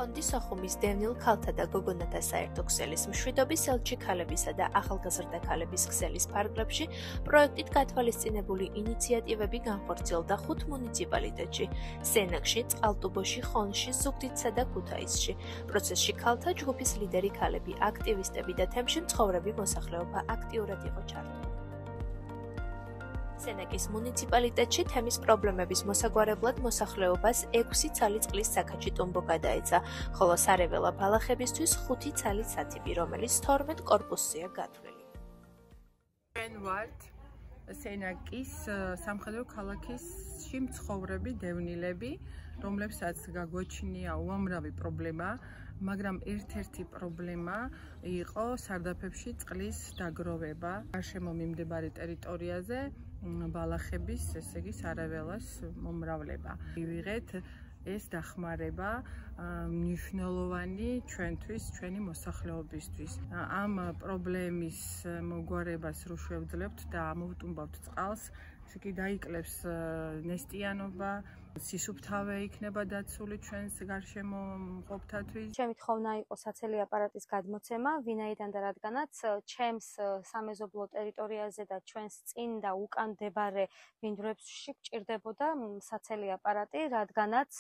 ფონდი სოხუმის დევნილ ქალთა და გოგონათა საერთო ქსელის მშვიდობის ელჩი ქალებისა და ახალგაზრდა ქალების ქსელის ფარგლებში პროექტით გათვალისწინებული ინიციატივები განხორციელდა 5 მუნიციპალიტეტში: სენაკში, წყალტუბოში, ხონში, ზუგდიდსა და ქუთაისში. პროცესში ქალთა ჯგუფის ლიდერი ქალები, აქტივისტები და თემში მცხოვრები მოსახლეობა აქტიურად იყო ჩართული. სენაკის მუნიციპალიტეტში თემის პრობლემების მოსაგვარებლად მოსახლეობას 6 ცალი წყლის საქაჩი ტუმბო გადაეცა, ხოლო სარეველა ბალახებისთვის 5 ცალი სათიბი, რომელიც 12 კორპუსზეა გათვლილი. ჩვენ ვართ სენაკის სამხედრო ქალაქში მცხოვრები დევნილები, რომლებსაც გაგვაჩნია უამრავი პრობლემა, მაგრამ ერთ-ერთი პრობლემა იყო სარდაფებში წყლის დაგროვება გარშემო მიმდებარე ტერიტორიაზე ბალახების, ესე იგი, სარეველას მომრავლება. მივიღეთ ეს დახმარება მნიშვნელოვანი ჩვენთვის, ჩვენი მოსახლეობისთვის. ამ პრობლემის მოგვარებას რო შევძლებთ და ამოვტუმბავთ წყალს, ესე იგი დაიკლებს ნესტიანობა, სისუფთავე იქნება დაცული ჩვენს გარშემო მყოფთათვის. ჩემი თხოვნა იყო საცელი აპარატის გადმოცემა, ვინაიდან და რადგანაც ჩემს სამეზობლო ტერიტორიაზე და ჩვენს წინ და უკან მდებარე მინდვრებში გჭირდებოდა საცელი აპარატი, რადგანაც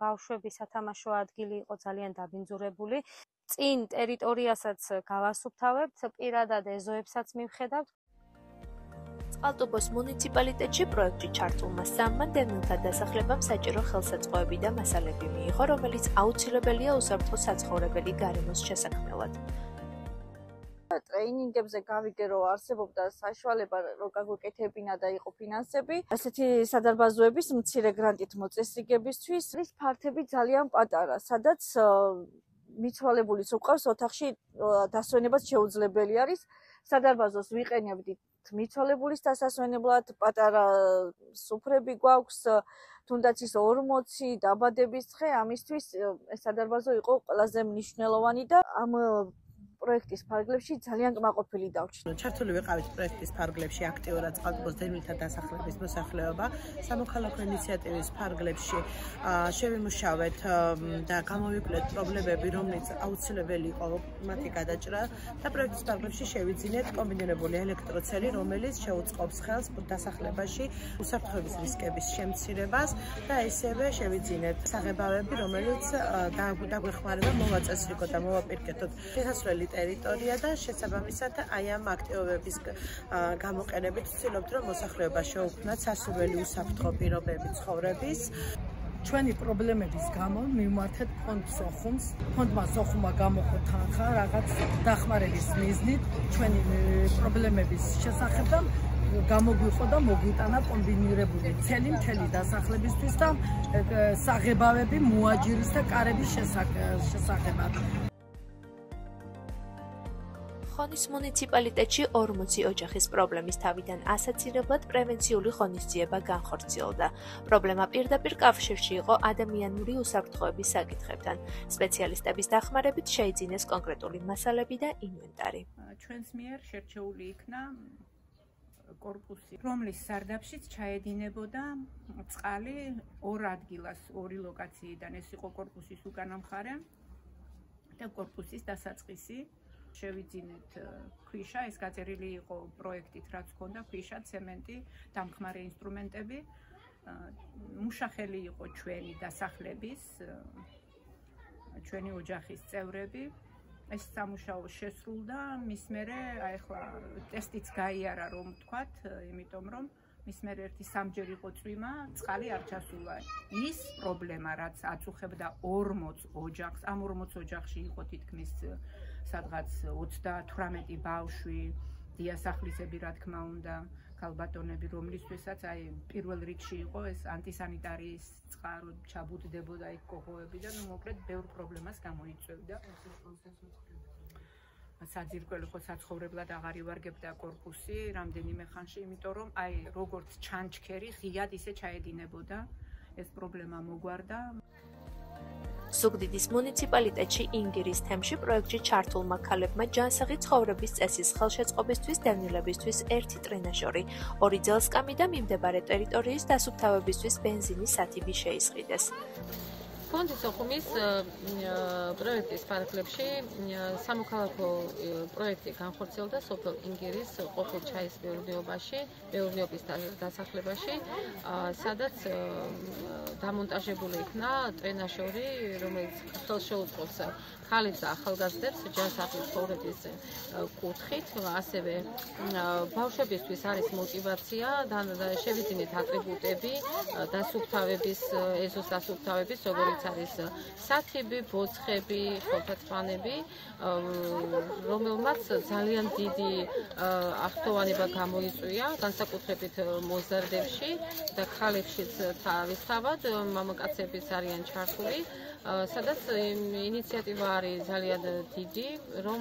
ბავშვების სათამაშო ადგილი იყო ძალიან დაბინძურებული. წინ ტერიტორიასაც გავასუფთავებთ, პირადად ეზოებსაც მივხედავთ. წყალტუბოს მუნიციპალიტეტში პროექტში ჩართულმა 3 დევნილთა დასახლებამ საჭირო ხელსაწყოები და მასალები მიიღო, რომელიც აუცილებელია უსაფრთხო საცხოვრებელი გარემოს შესაქმნელად. ტრეინინგებზე გავიგე, რომ არსებობდა საშუალება, რომ გაგვეკეთებინა და იყო ფინანსები. ასეთი სადარბაზოების მცირე გრანტით მოწესრიგებისთვის ის ფართები ძალიან პატარა, სადაც მიცვალებულის უყავს ოთახში დასვენებაც შეუძლებელი არის. სადარბაზოს ვიყენებდით მიცვალებულის დასასვენებლად, პატარა სუფრები გვაქვს, თუნდაც ის 40 დაბადების დღე, ამისთვის ეს სადარბაზო იყო ყველაზე მნიშვნელოვანი და ამ პროექტის ფარგლებში ძალიან კმაყოფილი დავჭირდა. ჩართული ვიყავით პროექტის ფარგლებში აქტიურად წყალტუბოს დევნილთა დასახლების მოსახლეობა. სამოქალაქო ინიციატივის ფარგლებში შევიმუშავეთ და გამოვიკვლიეთ პრობლემები, რომლებიც აუცილებელი იყო მათი გადაჭრა და პროექტის ფარგლებში შევიძინეთ კომბინირებული ელექტროცელი, რომელიც შეუწყობს ხელს დასახლებაში უსაფრთხოების რისკების შემცირებას და ისევე შევიძინეთ საღებავები, რომელიც დაგვეხმარება მოვაწესრიგოთ და მოვაპირკეთოთ შესასვლელი ტერიტორია და შესაბამისად აი ამ აქტივობების გამოყენებით ვცდილობთ, რომ მოსახლეობა შეუქმნათ სასურველი უსაფრთხო პირობები ცხოვრების. ჩვენი პრობლემების გამო მივმართეთ ფონდ სოხუმს. ფონდმა სოხუმმა გამოყო თანხა რაღაც დახმარების მიზნით ჩვენი პრობლემების შესახებ და გამოგვიყო და მოგვიტანა კომბინირებული ცელი მთელი დასახლებისთვის და საღებავები მოაჯირის და კარების შესახებად. ხონის მუნიციპალიტეტში 40 ოჯახის პრობლემის თავიდან ასაცილებლად პრევენციული ღონისძიება განხორციელდა. პრობლემა პირდაპირ კავშირში იყო ადამიანური უსაფრთხოების საკითხებთან. სპეციალისტების დახმარებით შეიძინეს კონკრეტული მასალები და ინვენტარი. ჩვენს მიერ შერჩეული იქნა კორპუსი, რომლის სარდაფშიც ჩაედინებოდა წყალი 2 ადგილას, 2 ლოკაციიდან. ეს იყო კორპუსის უკანა მხარე და კორპუსის დასაწყისი. შევიძინეთ ქვიშა, ეს გაწერილი იყო პროექტით, რაც ჰქონდა ქვიშა, ცემენტი, დამხმარე ინსტრუმენტები. მუშახელი იყო ჩვენი დასახლების, ჩვენი ოჯახის წევრები. ეს სამუშაო შესრულდა, მის მერე აი ახლა ტესტიც გაიარა, რომ ვთქვათ, იმიტომ რომ მის მერე ერთი 3ჯერ იყო წვიმა, წყალი არ ჩასულა. ის პრობლემა, რაც აწუხებდა 40 ოჯახს, ამ 40 ოჯახში იყო თითქმის სადღაც 38 ბავშვი, დიასახლისები, რა თქმა უნდა, ქალბატონები, რომლისთვისაც აი პირველ რიგში იყო ეს ანტისანიტარიის წყარო ჩაბუდდებოდა იქ კოღოები და მოკლედ ბევრ პრობლემას გამოიწვევდა. საძირკველი ხო საცხოვრებლად აღარ ივარგებდა კორპუსი რამდენიმე ხანში, იმიტომ რომ აი როგორც ჩანჩქერი ღიად ისე ჩაედინებოდა, ეს პრობლემა მოგვარდა. ზუგდიდის მუნიციპალიტეტში ინგირის თემში პროექტში ჩართულმა ქალებმა ჯანსაღი ცხოვრების წესის ხელშეწყობისთვის დევნილებისთვის 1 ტრენაჟორი, 2 ძელსკამი და მიმდებარე ტერიტორიის დასუფთავებისთვის ბენზინის სათიბი შეისყიდეს. ფონდის ოხუმის პროექტის ფარგლებში სამოქალაქო პროექტი განხორციელდა სოფელ ინგირის ყოფილ ჩაის მეურნეობის დასახლებაში, სადაც დამონტაჟებული იქნა ტრენაჟორი, რომელიც ხელს შეუწყობს ქალებს და ახალგაზრდებს ჯანსაღი ცხოვრების კუთხით, ასევე ბავშვებისთვის არის мотивация, შევიძინეთ ატრიბუტები დასუფთავების, ეზოს დასუფთავების, როგორიც არის სათიბი, ბოცხები, ხორცთვანები, რომელმაც ძალიან დიდი ახტოვანება გამოიწვია, განსაკუთრებით მოზარდებში და ქალებშიც თავისთავად მამაკაცებიც არიან ჩართული, სადაც ინიციატივა არის ძალიან დიდი, რომ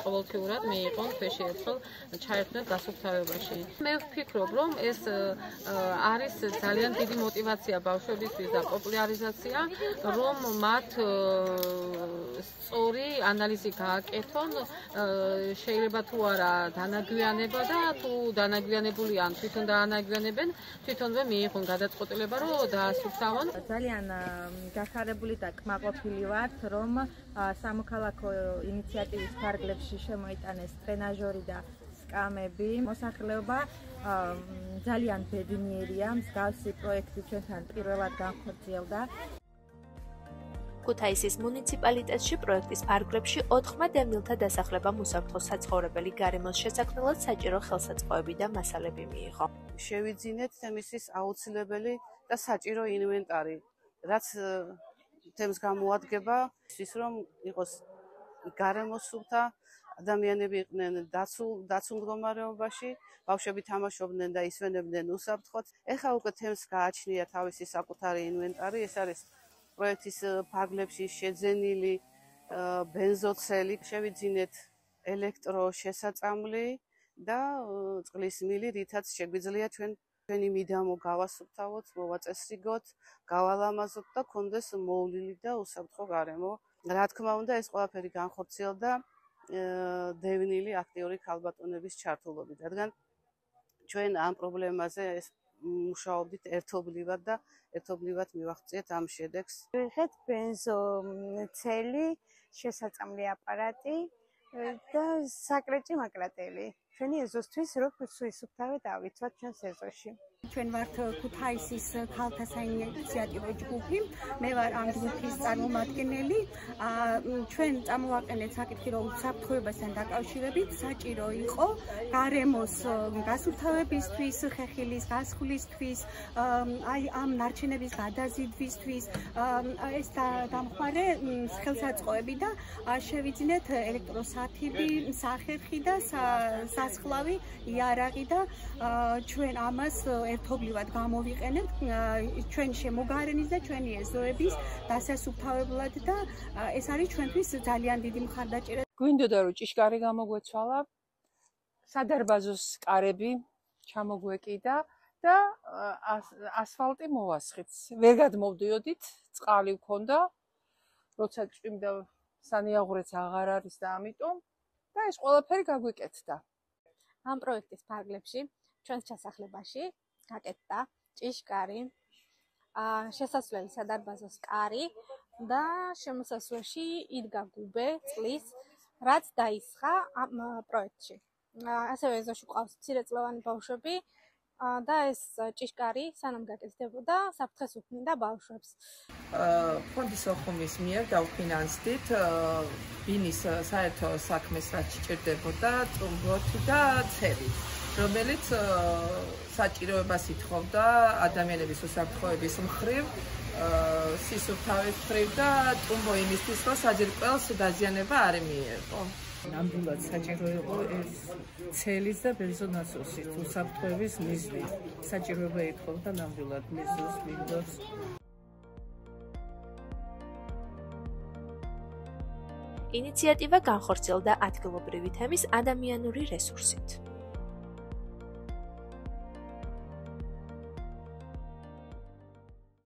ყოველთვიურად მიიღონ ქვეში ერთხელ ჩაერთვნათ დასუფთავებაში. მე ვფიქრობ, რომ ეს არის ძალიან დიდი мотивация ბავშვებისთვის და პოპულარიზაცია, რომ მათ სწორი ანალიზი გააკეთონ, შეიძლება თუ არა დანაგვიანება და თუ დანაგვიანებული ან თვითონ დაანაგვიანებენ, თვითონვე მიიღონ გადაწყვეტილება, რომ დაასუფთავონ. ძალიან გახარებული და კმაყოფილი ვართ, რომ სამოქალაქო ინიციატივის ფარგლებში შემოიტანეს ტრენაჟორი და სკამები. მოსახლეობა ძალიან ბედნიერია, მსგავსი პროექტი ჩვენთან პირველად განხორციელდა. ქუთაისის მუნიციპალიტეტში პროექტის ფარგლებში 4 დევნილთა დასახლებამ უსაფრთხო საცხოვრებელი გარემოს შესაქმნელად საჭირო ხელსაწყოები და მასალები მიიღო. შევიძინეთ თემის აუცილებელი და საჭირო ინვენტარი, რაც თემს გამოადგება, ის რომ იყოს გარემოსულთა, ადამიანები იყვნენ დაცულ მდგომარეობაში, ბავშვები თამაშობდნენ და ისვენებდნენ უსაფრთხოდ. ეხლა უკვე თემს გააჩნია თავისი საკუთარი ინვენტარი, ეს არის პროექტის ფარგლებში შეძენილი ბენზოცელი, შევიძინეთ ელექტროშესაწამლი და წყლის მილი, რითაც შეგვიძლია ჩვენი მიდამო გავასუფთავოთ, მოვაწესრიგოთ, გავალამაზოთ და კონდეს მოვლილი და უსაფრთხო გარემო. რა თქმა უნდა, ეს ყველაფერი განხორციელდა დევნილი აქტიური ქალბატონების ჩართულობით, რადგან ჩვენ ამ პრობლემაზე მუშაობდით ერთობლივად მივაღწიეთ ამ შედეგს. ვიღეთ ბენზოცელი, შესაწამლი აპარატი და საკრეჭი მაკრატელი. ჩვენი ეზოსთვის რომ ისუფთავე დავიცვათ ჩვენს ეზოში. ჩვენ ვართ ქუთაისის ქალთა საინიციატივო ჯგუფი, მე ვარ ამ ჯგუფის წარმომადგენელი. ჩვენ წამოვაყენეთ საკითხი, რომ უსაფრთხოებასთან დაკავშირებით საჭირო იყო გარემოს გასუფთავებისთვის, ხეხილის გასხვლისთვის, აი ამ ნარჩენების გადაზიდვისთვის, ეს დამხმარე ხელსაწყოები და შევიძინეთ ელექტროსათიბი, სახერხი და სასხლავი, იარაღი და ჩვენ ამას ერთობლივად გამოვიყენებთ ჩვენ შემოგარენის და ჩვენი ეზოების დასასუფთავებლად და ეს არის ჩვენთვის ძალიან დიდი მხარდაჭერა. გვინდოდა რომ ჭიშკარი გამოგვეცვალა, სადარბაზოს კარები ჩამოგვეკიდა და ასფალტი მოვასხით. ვერ გადმოვდიოდით, წყალი ვქონდა, როცა ჭვიმდა სანიაღვრეც აღარ არის და ამიტომ და ეს ყველაფერი გაგვიკეთდა. ამ პროექტის ფარგლებში ჩვენს ჩასახლებაში გაკეთდა ჭიშკარი, შესასვლელი სადარბაზოს კარი და შემოსასვლელში იდგა გუბე წყლის, რაც დაისხა ამ პროექტში. ასევე ეზოში ყავს მცირეწლოვანი ბავშვები და ეს ჭიშკარი სანამ გაკეთდებოდა საფრთხეს უქმნიდა ბავშვებს. ფონდის ოხუმის მიერ დავფინანსდით ბინის საერთო საქმეს, რაც სჭირდებოდა წუმბოთი და ცერი, რომელიც საჭიროებას ითხოვდა ადამიანების უსაფრთხოების მხრივ, სისუფთავის მხრივ და წუმბო იმისთვის, რომ საძირკველს დაზიანება არ მიეღო. ნამდვილად საჭირო იყო ეს ცელის და ბენზონასოსის უსაფრთხოების მიზნით. საჭიროება ითხოვდა ნამდვილად მიზნს მინდორს. ინიციატივა განხორციელდა ადგილობრივი თემის ადამიანური რესურსით.